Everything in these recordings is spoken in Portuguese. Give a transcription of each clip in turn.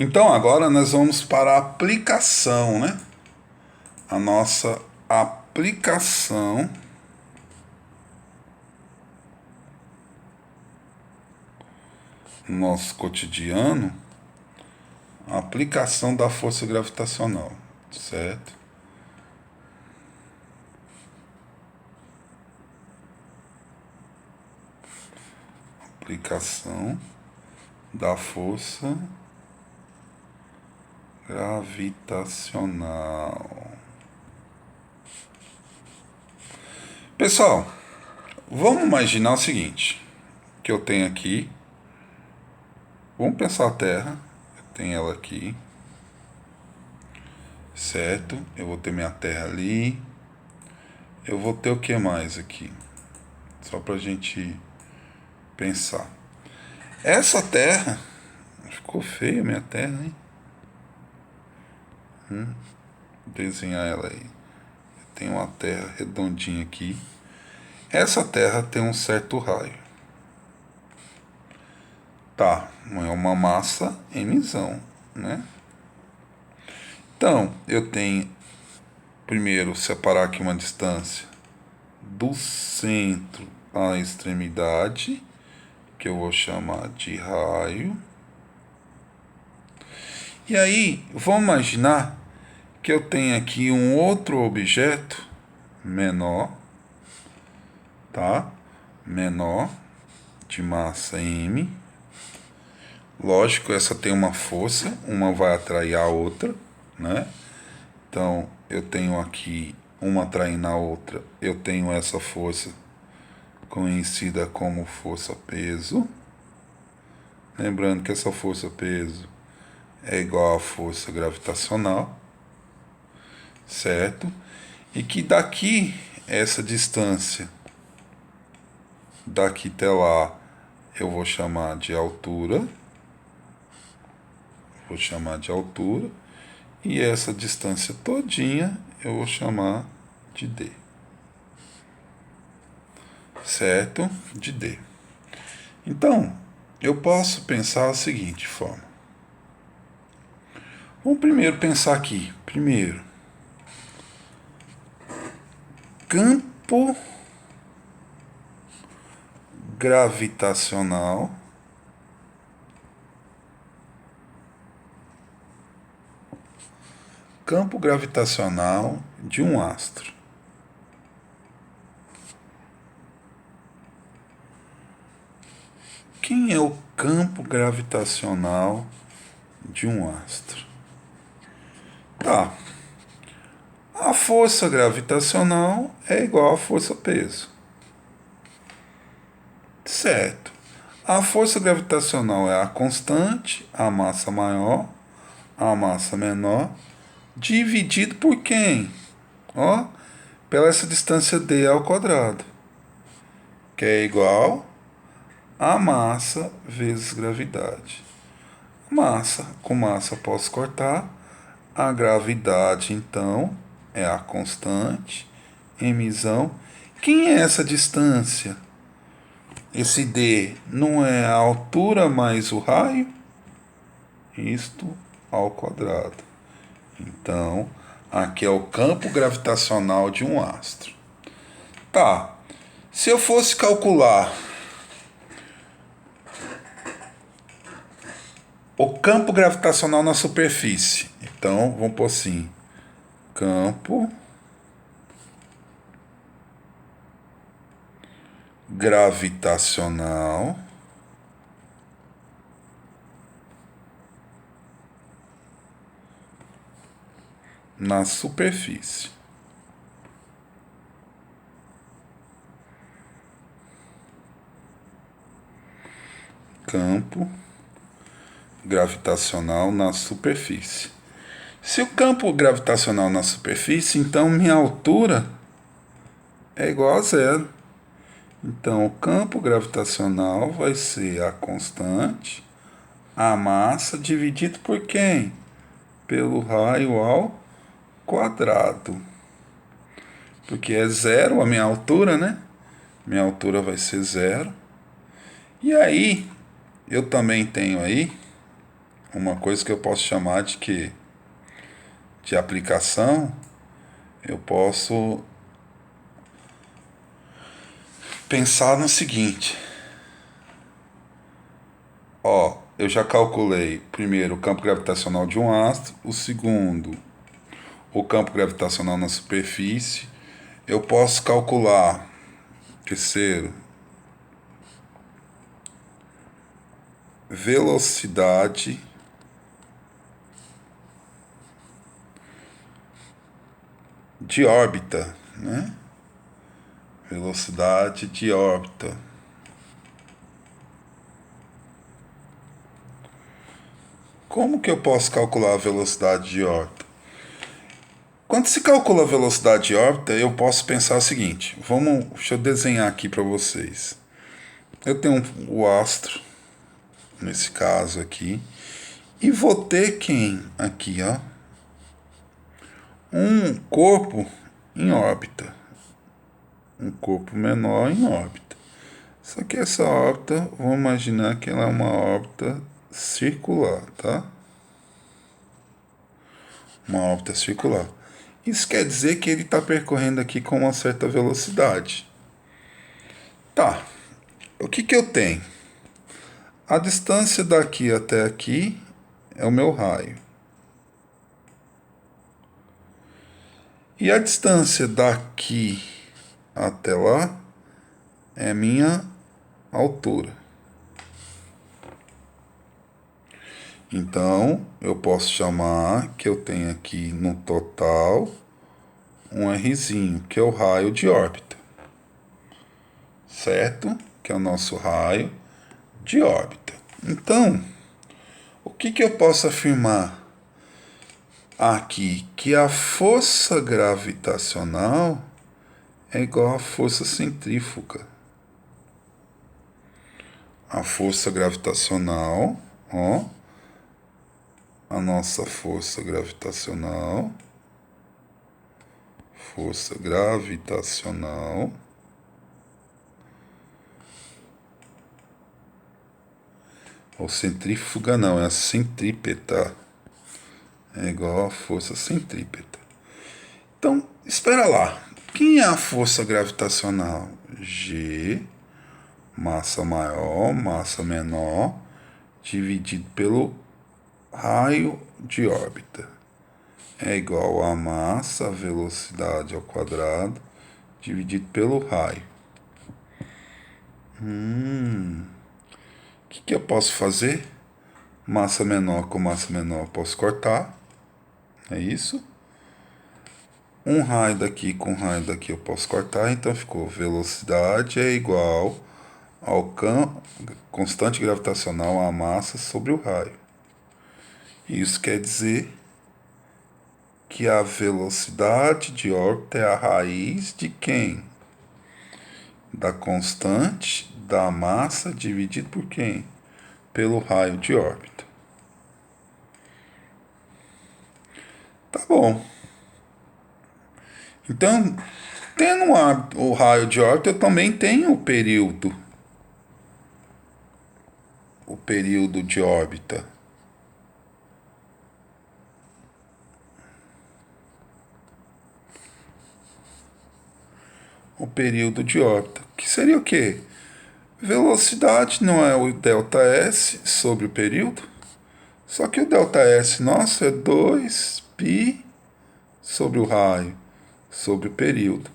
Então agora nós vamos para a aplicação, né? A nossa aplicação no nosso cotidiano, a aplicação da força gravitacional, certo? Aplicação da força gravitacional. Pessoal, vamos imaginar o seguinte, que eu tenho aqui, vamos pensar a Terra, eu tenho ela aqui, certo? Eu vou ter minha Terra ali, eu vou ter o que mais aqui? Só pra gente pensar. Essa Terra, ficou feia minha Terra, hein? Desenhar ela aí. Tem uma Terra redondinha aqui. Essa Terra tem um certo raio. Tá, não é uma massa emissão, né? Então, eu tenho primeiro separar aqui uma distância do centro à extremidade, que eu vou chamar de raio. E aí, vamos imaginar que eu tenho aqui um outro objeto menor, tá? Menor, de massa M. Lógico, essa tem uma força, uma vai atrair a outra, né? Então, eu tenho aqui uma atraindo a outra, eu tenho essa força conhecida como força-peso. Lembrando que essa força-peso é igual à força gravitacional, certo? E que daqui, essa distância, daqui até lá, eu vou chamar de altura. Vou chamar de altura. E essa distância todinha eu vou chamar de D. Certo? De D. Então, eu posso pensar da seguinte forma. Vamos primeiro pensar aqui. Primeiro, campo gravitacional de um astro. Quem é o campo gravitacional de um astro? Tá. A força gravitacional é igual à força-peso. Certo. A força gravitacional é a constante, a massa maior, a massa menor, dividido por quem? Ó, pela essa distância d ao quadrado, que é igual a massa vezes gravidade. Massa, com massa posso cortar, a gravidade então é a constante, emissão. Quem é essa distância? Esse d não é a altura mais o raio? Isto ao quadrado. Então, aqui é o campo gravitacional de um astro. Tá, se eu fosse calcular o campo gravitacional na superfície, então vamos pôr assim: campo gravitacional na superfície. Campo gravitacional na superfície. Se o campo gravitacional na superfície, então minha altura é igual a zero. Então o campo gravitacional vai ser a constante, a massa dividido por quem? Pelo raio ao quadrado. Porque é zero a minha altura, né? Minha altura vai ser zero. E aí, eu também tenho aí uma coisa que eu posso chamar de que de aplicação, eu posso pensar no seguinte. Ó, eu já calculei primeiro o campo gravitacional de um astro, o segundo, o campo gravitacional na superfície. Eu posso calcular, terceiro, velocidade de órbita, né? Velocidade de órbita. Como que eu posso calcular a velocidade de órbita? Quando se calcula a velocidade de órbita, eu posso pensar o seguinte. Deixa eu desenhar aqui para vocês. Eu tenho o astro, nesse caso aqui, e vou ter quem? Aqui, ó. Um corpo em órbita. Um corpo menor em órbita. Só que essa órbita, vamos imaginar que ela é uma órbita circular, tá? Uma órbita circular. Isso quer dizer que ele está percorrendo aqui com uma certa velocidade. Tá, o que que eu tenho? A distância daqui até aqui é o meu raio. E a distância daqui até lá é a minha altura. Então, eu posso chamar que eu tenho aqui no total um Rzinho, que é o raio de órbita. Certo? Que é o nosso raio de órbita. Então, o que que eu posso afirmar aqui? Que a força gravitacional é igual à força centrífuga. A força gravitacional, ó, a nossa força gravitacional, ou centrífuga não, é a centrípeta, é igual à força centrípeta. Então, espera lá, quem é a força gravitacional? G, massa maior, massa menor, dividido pelo raio de órbita. É igual a massa, a velocidade ao quadrado, dividido pelo raio. O que eu posso fazer? Massa menor com massa menor posso cortar. É isso. Um raio daqui com raio daqui eu posso cortar. Então ficou velocidade é igual ao constante gravitacional à massa sobre o raio. Isso quer dizer que a velocidade de órbita é a raiz de quem? Da constante da massa dividido por quem? Pelo raio de órbita. Tá bom. Então, tendo o raio de órbita, eu também tenho o período. O período de órbita. O período de órbita. Que seria o quê? Velocidade não é o ΔS sobre o período? Só que o ΔS nosso é 2π sobre o raio, sobre o período.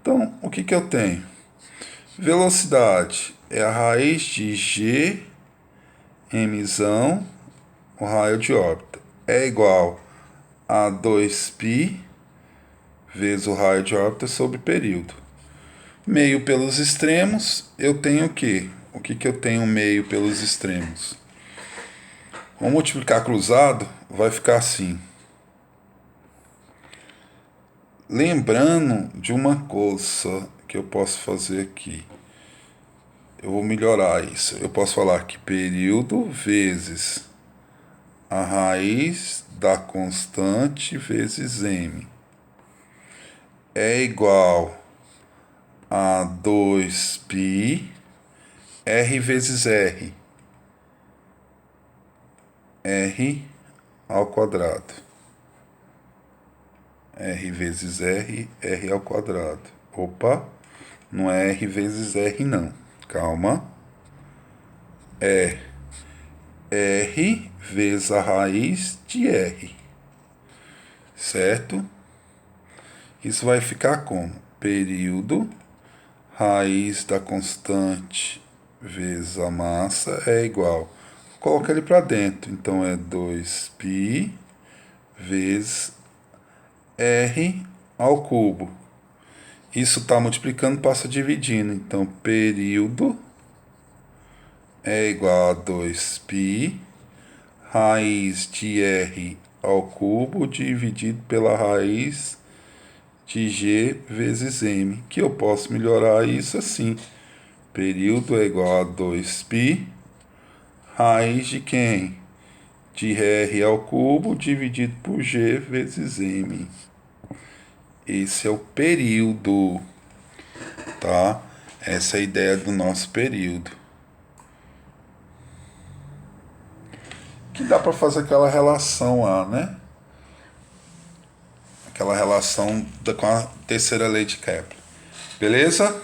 Então, o que que eu tenho? Velocidade é a raiz de g, mzão, o raio de órbita. É igual a 2π vezes o raio de órbita sobre período. Meio pelos extremos, eu tenho o quê? O que que eu tenho meio pelos extremos? Vamos multiplicar cruzado, vai ficar assim. Lembrando de uma coisa que eu posso fazer aqui. Eu vou melhorar isso. Eu posso falar que período vezes a raiz da constante vezes m é igual a 2π r vezes r. R ao quadrado. R vezes R, R ao quadrado. Opa, não é R vezes R não. Calma. É R vezes a raiz de R. Certo? Isso vai ficar como? Período, raiz da constante vezes a massa é igual. Coloca ele para dentro. Então é 2π vezes R ao cubo. Isso está multiplicando, passa dividindo. Então, período é igual a 2π raiz de R ao cubo dividido pela raiz de G vezes M. Que eu posso melhorar isso assim. Período é igual a 2π raiz de quem? De R ao cubo dividido por G vezes M. Esse é o período, tá? Essa é a ideia do nosso período. Que dá para fazer aquela relação lá, né? Aquela relação com a terceira lei de Kepler. Beleza?